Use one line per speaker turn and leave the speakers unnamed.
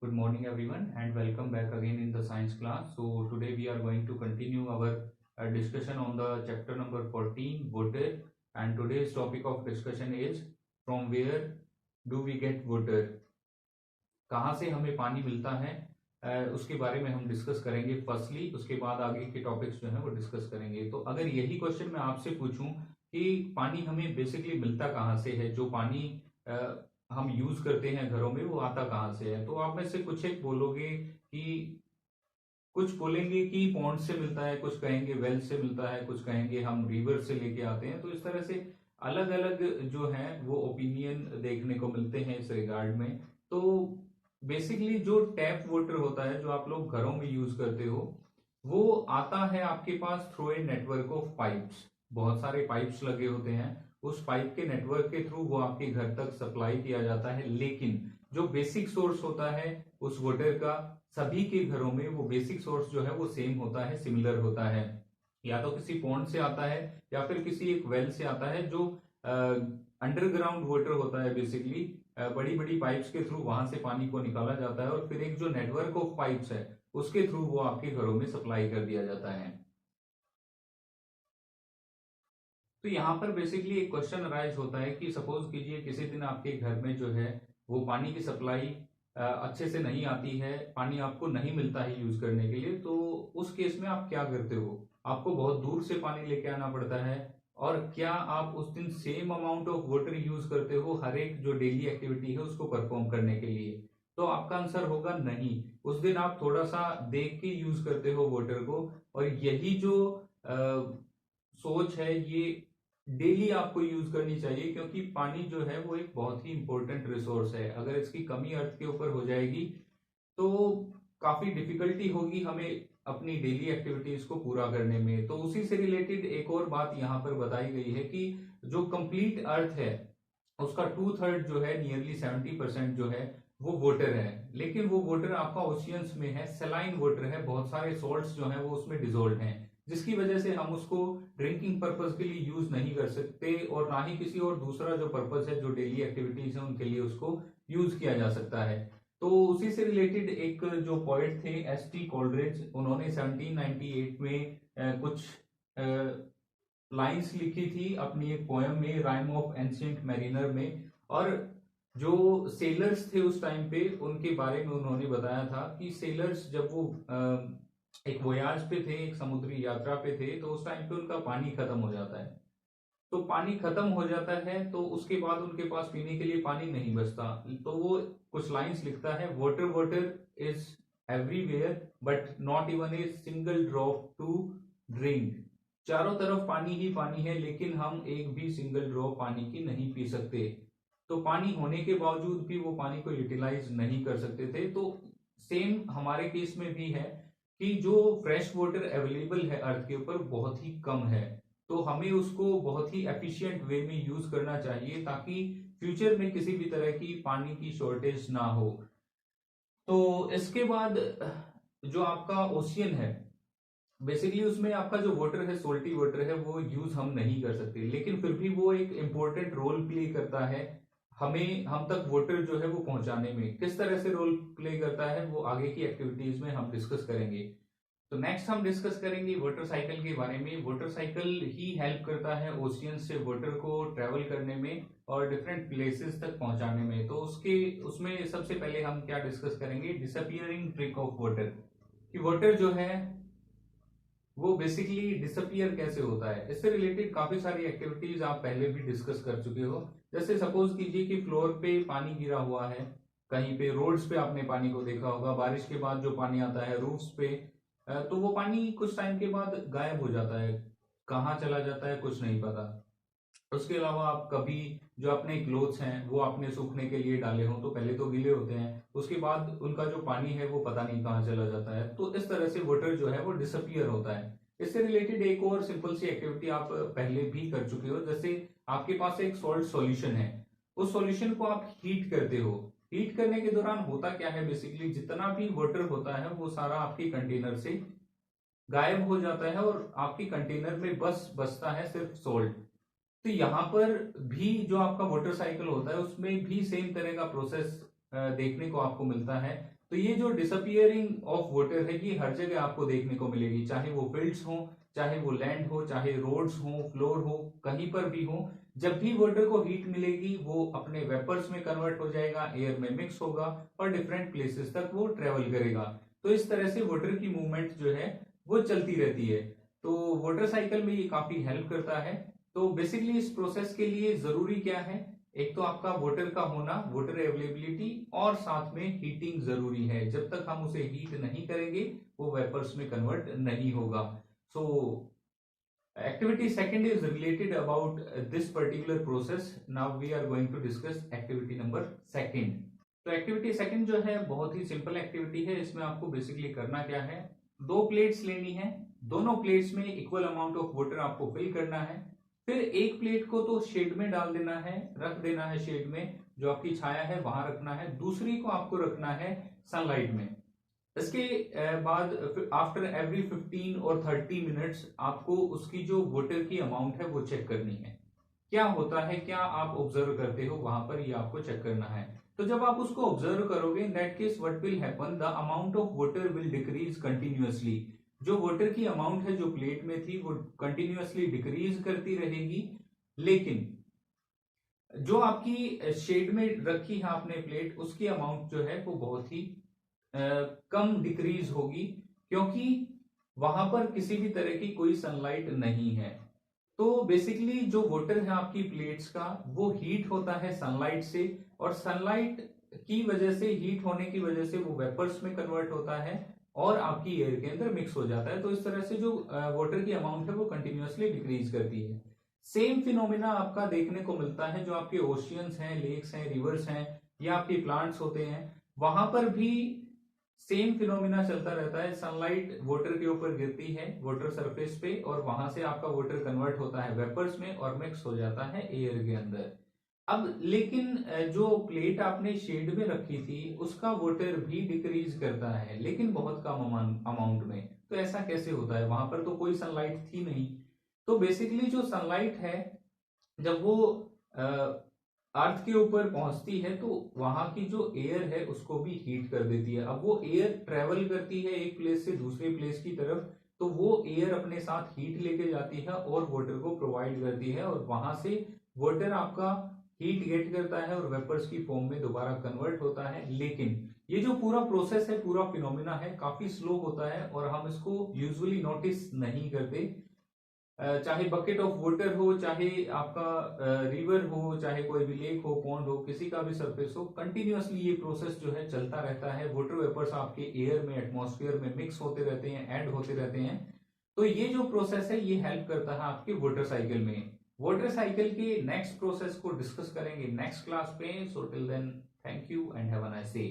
Good morning, everyone, and welcome back again in the science class. So, today we are going to continue our discussion on the chapter number 14, water. And today's topic of discussion is from where do we get water? कहाँ से हमें पानी मिलता है, उसके बारे में हम डिस्कस करेंगे फर्स्टली, उसके बाद आगे के टॉपिक्स जो हैं वो डिस्कस करेंगे। तो अगर यही क्वेश्चन मैं आपसे पूछूं कि पानी हमें बेसिकली मिलता कहाँ से है, जो पानी हम यूज करते हैं घरों में, वो आता कहाँ से है, तो आप में से कुछ एक बोलोगे कि कुछ बोलेंगे कि पॉन्ड से मिलता है, कुछ कहेंगे वेल से मिलता है, कुछ कहेंगे हम रिवर से लेके आते हैं। तो इस तरह से अलग अलग जो है वो ओपिनियन देखने को मिलते हैं इस रिगार्ड में। तो बेसिकली जो टैप वाटर होता है जो आप लोग घरों में यूज करते हो, वो आता है आपके pass through a network of pipes. बहुत सारे पाइप्स लगे होते हैं, उस पाइप के नेटवर्क के थ्रू वो आपके घर तक सप्लाई किया जाता है। लेकिन जो बेसिक सोर्स होता है उस वाटर का, सभी के घरों में वो बेसिक सोर्स जो है वो सेम होता है, सिमिलर होता है। या तो किसी पॉन्ड से आता है या फिर किसी एक वेल से आता है, जो अंडरग्राउंड वाटर होता है। बेसिकली बड़ी बड़ी पाइप्स के थ्रू वहां से पानी को निकाला जाता है और फिर एक जो नेटवर्क ऑफ पाइप्स है उसके थ्रू वो आपके घरों में सप्लाई कर दिया जाता है। तो यहाँ पर बेसिकली एक क्वेश्चन अराइज होता है कि सपोज कीजिए किसी दिन आपके घर में जो है वो पानी की सप्लाई अच्छे से नहीं आती है, पानी आपको नहीं मिलता है यूज करने के लिए। तो उस केस में आप क्या करते हो? आपको बहुत दूर से पानी लेके आना पड़ता है, और क्या आप उस दिन same amount of water use करते हो हर एक जो डेली एक्टिविटी है उसको परफॉर्म करने के लिए? तो आपका आंसर होगा नहीं। उस दिन आप थोड़ा सा देख के यूज करते हो वाटर को, और यही जो सोच है ये डेली आपको यूज करनी चाहिए, क्योंकि पानी जो है वो एक बहुत ही इंपॉर्टेंट रिसोर्स है। अगर इसकी कमी अर्थ के ऊपर हो जाएगी तो काफी डिफिकल्टी होगी हमें अपनी डेली एक्टिविटीज को पूरा करने में। तो उसी से रिलेटेड एक और बात यहाँ पर बताई गई है कि जो कंप्लीट अर्थ है उसका 2/3 जो है, नियरली 70% जो है वो वाटर है। लेकिन वो वाटर आपका ओशियंस में है, सेलाइन वाटर है, बहुत सारे सॉल्ट्स जो है वो उसमें डिजोल्व हैं, जिसकी वजह से हम उसको ड्रिंकिंग पर्पज के लिए यूज नहीं कर सकते, और ना ही किसी और दूसरा जो पर्पज है, जो डेली एक्टिविटीज है उनके लिए उसको यूज किया जा सकता है। तो उसी से रिलेटेड एक जो पोएट थे एस.टी. कोलरिज, उन्होंने 1798 में कुछ लाइंस लिखी थी अपनी एक पोएम में, राइम ऑफ एंशिएंट मैरिनर में। और जो सेलर्स थे उस टाइम पे, उनके बारे में उन्होंने बताया था कि सेलर्स जब वो एक वोयाज पे थे, एक समुद्री यात्रा पे थे, तो उस टाइम पे उनका पानी खत्म हो जाता है। तो पानी खत्म हो जाता है तो उसके बाद उनके पास पीने के लिए पानी नहीं बचता। तो वो कुछ लाइंस लिखता है, water water is everywhere but not even a single drop to drink. चारों तरफ पानी ही पानी है, लेकिन हम एक भी सिंगल ड्रॉप पानी की नहीं पी सकते। तो पानी होने के बावजूद भी वो पानी को यूटिलाइज नहीं कर सकते थे। तो सेम हमारे केस में भी है कि जो फ्रेश वाटर अवेलेबल है अर्थ के ऊपर बहुत ही कम है, तो हमें उसको बहुत ही एफिशिएंट वे में यूज करना चाहिए ताकि फ्यूचर में किसी भी तरह की पानी की शॉर्टेज ना हो। तो इसके बाद जो आपका ओशियन है, बेसिकली उसमें आपका जो वाटर है, सोल्टी वाटर है, वो यूज हम नहीं कर सकते, लेकिन फिर भी वो एक इंपॉर्टेंट रोल प्ले करता है हमें, हम तक वाटर जो है वो पहुंचाने में। किस तरह से रोल प्ले करता है वो आगे की एक्टिविटीज में हम डिस्कस करेंगे। तो नेक्स्ट हम डिस्कस करेंगे वाटर साइकिल के बारे में। वाटर साइकिल ही हेल्प करता है ओशियन से वाटर को ट्रेवल करने में और डिफरेंट प्लेसेस तक पहुंचाने में। तो उसके उसमें सबसे पहले हम क्या डिस्कस करेंगे, डिसअपियरिंग ट्रिक ऑफ वाटर, कि वाटर जो है वो बेसिकली डिसअपियर कैसे होता है। इससे रिलेटेड काफी सारी एक्टिविटीज आप पहले भी डिस्कस कर चुके हो। जैसे सपोज कीजिए कि फ्लोर पे पानी गिरा हुआ है, कहीं पे रोड्स पे आपने पानी को देखा होगा, बारिश के बाद जो पानी आता है रूफ्स पे, तो वो पानी कुछ टाइम के बाद गायब हो जाता है, कहाँ चला जाता है कुछ नहीं पता। उसके अलावा आप कभी जो अपने क्लोथ्स हैं वो आपने सूखने के लिए डाले हों, तो पहले तो गीले होते हैं, उसके बाद उनका जो पानी है वो पता नहीं कहाँ चला जाता है। तो इस तरह से वाटर जो है वो डिसअपियर होता है। इससे रिलेटेड एक और सिंपल सी एक्टिविटी आप पहले भी कर चुके हो। जैसे आपके पास एक सॉल्ट सॉल्यूशन है, उस सॉल्यूशन को आप हीट करते हो। हीट करने के दौरान होता क्या है, बेसिकली जितना भी वाटर होता है वो सारा आपके कंटेनर से गायब हो जाता है, और आपके कंटेनर में बस बचता है सिर्फ सॉल्ट। तो यहाँ पर भी जो आपका वाटर साइकिल होता है उसमें भी सेम तरह का प्रोसेस देखने को आपको मिलता है। तो ये जो डिसअपियरिंग ऑफ वाटर है ये हर जगह आपको देखने को मिलेगी, चाहे वो फील्ड्स हो, चाहे वो लैंड हो, चाहे रोड्स हो, फ्लोर हो, कहीं पर भी हो। जब भी वाटर को हीट मिलेगी वो अपने वेपर्स में कन्वर्ट हो जाएगा, एयर में मिक्स होगा और डिफरेंट प्लेसेस तक वो ट्रेवल करेगा। तो इस तरह से वाटर की मूवमेंट जो है वो चलती रहती है। तो वाटर साइकिल में ये काफी हेल्प करता है। तो बेसिकली इस प्रोसेस के लिए जरूरी क्या है, एक तो आपका वाटर का होना, वाटर अवेलेबिलिटी, और साथ में हीटिंग जरूरी है। जब तक हम उसे हीट नहीं करेंगे वो वेपर्स में कन्वर्ट नहीं होगा। सो activity second is related about this particular process. Now we are going to discuss activity number second. तो एक्टिविटी सेकंड जो है बहुत ही सिंपल एक्टिविटी है। इसमें आपको बेसिकली करना क्या है, दो प्लेट्स लेनी है, दोनों प्लेट्स में इक्वल अमाउंट ऑफ वाटर आपको फिल करना है। फिर एक प्लेट को तो शेड में डाल देना है, रख देना है शेड में, जो आपकी छाया है वहां रखना है। दूसरी को आपको रखना है सनलाइट में। इसके बाद आफ्टर एवरी 15 और 30 मिनट्स आपको उसकी जो वाटर की अमाउंट है वो चेक करनी है। क्या होता है, क्या आप ऑब्जर्व करते हो वहां पर, ये आपको चेक करना है। तो जब आप उसको ऑब्जर्व करोगे, in that case what will happen, the amount of water will decrease continuously. जो वाटर की अमाउंट है जो प्लेट में थी वो कंटिन्यूअसली डिक्रीज करती रहेगी। लेकिन जो आपकी शेड में रखी है आपने प्लेट, उसकी अमाउंट जो है वो बहुत ही कम डिक्रीज होगी, क्योंकि वहां पर किसी भी तरह की कोई सनलाइट नहीं है। तो बेसिकली जो वाटर है आपकी प्लेट्स का वो हीट होता है सनलाइट से, और सनलाइट की वजह से, हीट होने की वजह से वो वेपर्स में कन्वर्ट होता है और आपकी एयर के अंदर मिक्स हो जाता है। तो इस तरह से जो वाटर की अमाउंट है वो कंटिन्यूअसली डिक्रीज करती है। सेम फिनोमिना आपका देखने को मिलता है जो आपके ओशियंस हैं, लेक्स हैं, रिवर्स हैं, या आपके प्लांट्स होते हैं, वहां पर भी सेम फिनोमिना चलता रहता है। सनलाइट वाटर के ऊपर गिरती है, वाटर सरफेस पे, और वहां से आपका वाटर कन्वर्ट होता है वेपर्स में और मिक्स हो जाता है एयर के अंदर। अब लेकिन जो प्लेट आपने शेड में रखी थी उसका वाटर भी डिक्रीज करता है, लेकिन बहुत कम अमाउंट में। तो ऐसा कैसे होता है, वहां पर तो कोई सनलाइट थी नहीं। तो बेसिकली जो सनलाइट है जब वो अर्थ के ऊपर पहुंचती है तो वहां की जो एयर है उसको भी हीट कर देती है। अब वो एयर ट्रेवल करती है एक प्लेस से दूसरे प्लेस की तरफ, तो वो एयर अपने साथ हीट लेके जाती है और वाटर को प्रोवाइड करती है, और वहां से वाटर आपका हीट गेट करता है और वेपर्स की फॉर्म में दोबारा कन्वर्ट होता है। लेकिन ये जो पूरा प्रोसेस है, पूरा फिनोमिना है, काफी स्लो होता है और हम इसको यूजुअली नोटिस नहीं करते। चाहे बकेट ऑफ वाटर हो, चाहे आपका रिवर हो, चाहे कोई भी लेक हो, पॉन्ड हो, किसी का भी सरफेस हो, कंटिन्यूअसली ये प्रोसेस जो है चलता रहता है। वाटर वेपर्स आपके एयर में, एटमॉस्फेयर में मिक्स होते रहते हैं, ऐड होते रहते हैं। तो ये जो प्रोसेस है ये हेल्प करता है आपके वाटर साइकिल में। वाटर साइकिल के नेक्स्ट प्रोसेस को डिस्कस करेंगे नेक्स्ट क्लास पे। So till then, thank you and have a nice day.